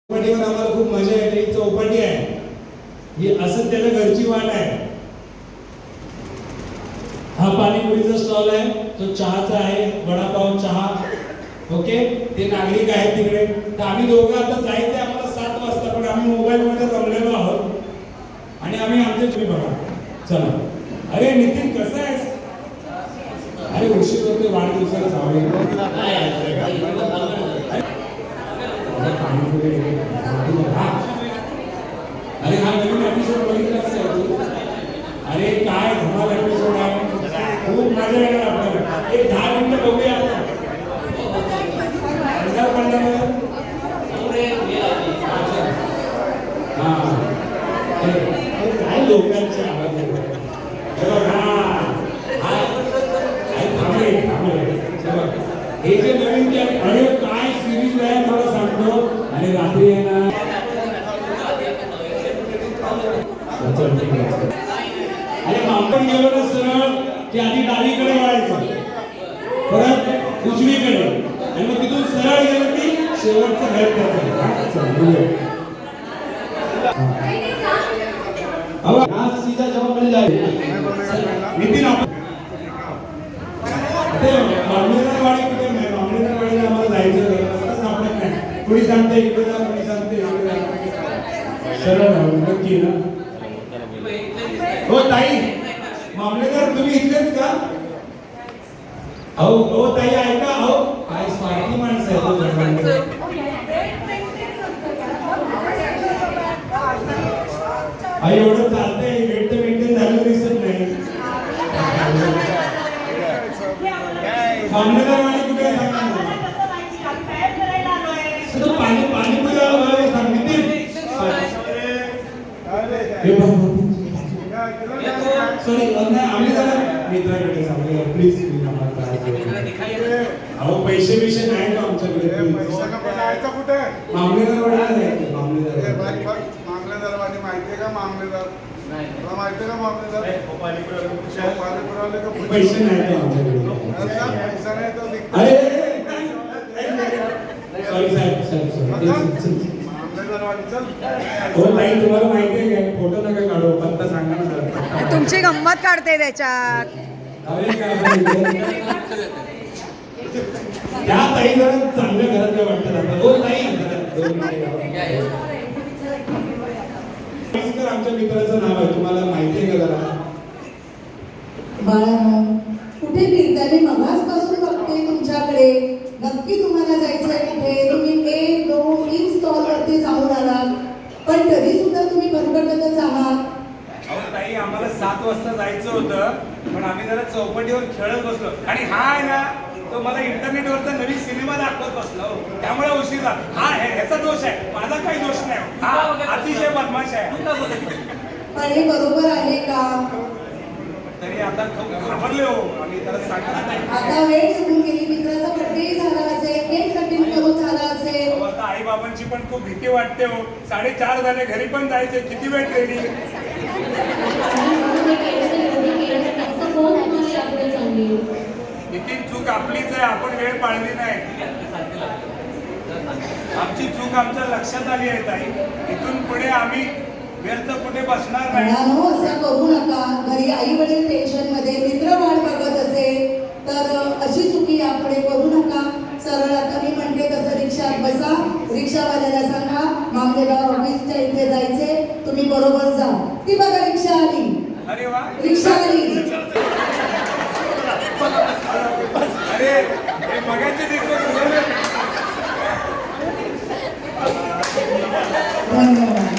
चौपाटीवर आम्हाला खूप मजा येते. ही चौपाटी आहे, ही असं त्याला घरची वाट आहे. हा पाणीपुरीचा स्टॉल आहे, तो चहाचा आहे, वडापाव चहा. ओके, ते नागरिक आहेत तिकडे. तर आम्ही दोघं आता जायचं आम्हाला 7 वाजता, पण आम्ही मोबाईल मध्ये रमलेलो आहोत आणि आम्ही आमचे तुम्ही बघा. चला. अरे नितीन कसं आहेस? अरे उशीर होते, वाढदिवसाला जावे. अरे हा नवीन एपिसोड बघितलाच आहे तू? अरे काय धमाल एपिसोड आहे, खूप मजा येणार आपल्याला. एक 10 मिनिटं बघूया आपण. काय लोकांचे आवाज हे जे नवीन अरे काय सिरीज आहे मला सांगतो. आणि रात्री आहे ना, अरे आपण गेलो ना सरळ की आधी डावीकडे वळायचं, परत उजवीकडे, आणि मग तिथून सरळ गेलं की शेवटचं घर त्याचं. सीधा जवाब मिल जाएगा. नितीन मामलेदारवाडी कुठे नाही, मामलेदारवाडीला आम्हाला जायचं रस्ताच सापडत नाही. कोणी सांगते इकडे जा, कोणी सांगते सरळ राहू. नक्की ना? हो ताई, मामलेदार तुम्ही इथलेच का? हो ताई ऐका, हो काय स्वार्थी माणसं आहे. एवढं चालतंय, वेट मेंटेन झालं दिसत नाही. मामलेदारवाडी कुठे सांगा. पाणीपुरी सांगितले. सॉरी, आम्ही जरा मित्राकडे सांगूया प्लीज. अहो पैसे विषय नाही का आमच्याकडे? मामलेदारवाडीला जायचं. मामलेदारवाडी माहितीये का? मामलेदार माहितीये का? मामलेदार पैसे नाही का आमच्याकडे? पैसा नाही तर सॉरी साहेब. हो ताई, तुम्हाला माहिती आहे काय? फोटो नका काढू, फक्त सांगा ना. तुमची गंमत काढते त्याच्यात. त्या ताई जरा चांगल्या घरात काय वाटतं. हो ताई, आमच्या मित्राचं नाव आहे, तुम्हाला माहिती आहे का? जरा बाळांनो, कुठे फिरताना मगाचपासून बघते तुमच्याकडे. नक्की तुम्हाला जायचंय कुठे? तुम्ही 1, 2, 3 स्टॉल वरती जाऊन आलात, पण तरी सुद्धा तुम्ही भरकटतच आहात. अहो ताई, आम्हाला 7 वाजता जायचं होतं, पण आम्ही जरा चौपाटीवर खेळत बसलो. आणि हा आहे ना, तो मला इंटरनेटवरचा नवीन सिनेमा दाखवत बसलो, त्यामुळे उशीर झाला. हा ह्याचा दोष आहे, माझा काही दोष नाही. हा अतिशय बदमाश आहे. पण हे बरोबर आहे का? तरी आता घाबरले हो आम्ही. जरा सांगा नाही. आता वेळ निघून गेली, मित्राचा बर्थडे झाला असेल, केक कटिंग करून झाला असेल. आता आई बाबांची पण खूप भीती वाटते हो. 4:30 झाले, घरी पण जायचे. किती वेळ ट्रेनिंग? नितीन, चूक आपलीच आहे, आपण वेळ पाळली नाही. आमची चूक आमच्या लक्षात आली आहे ताई. इथून पुढे आम्ही व्यर्थ कुठे बसणार नाही. असं करू नका. घरी आई वडील टेन्शन मध्ये, मित्र वाट बघत असेल तर अशी चुकी यापुढे करू नका. सरळ आता मी म्हणते तसं रिक्षात बसा, रिक्षावाल्याला सांगा मामलेदार ऑफिसच्या इथे जायचे, तुम्ही बरोबर जा. ती बघा रिक्षा आली. अरे वा, रिक्षा आली. अरे हे बघायचे दिवस. धन्यवाद.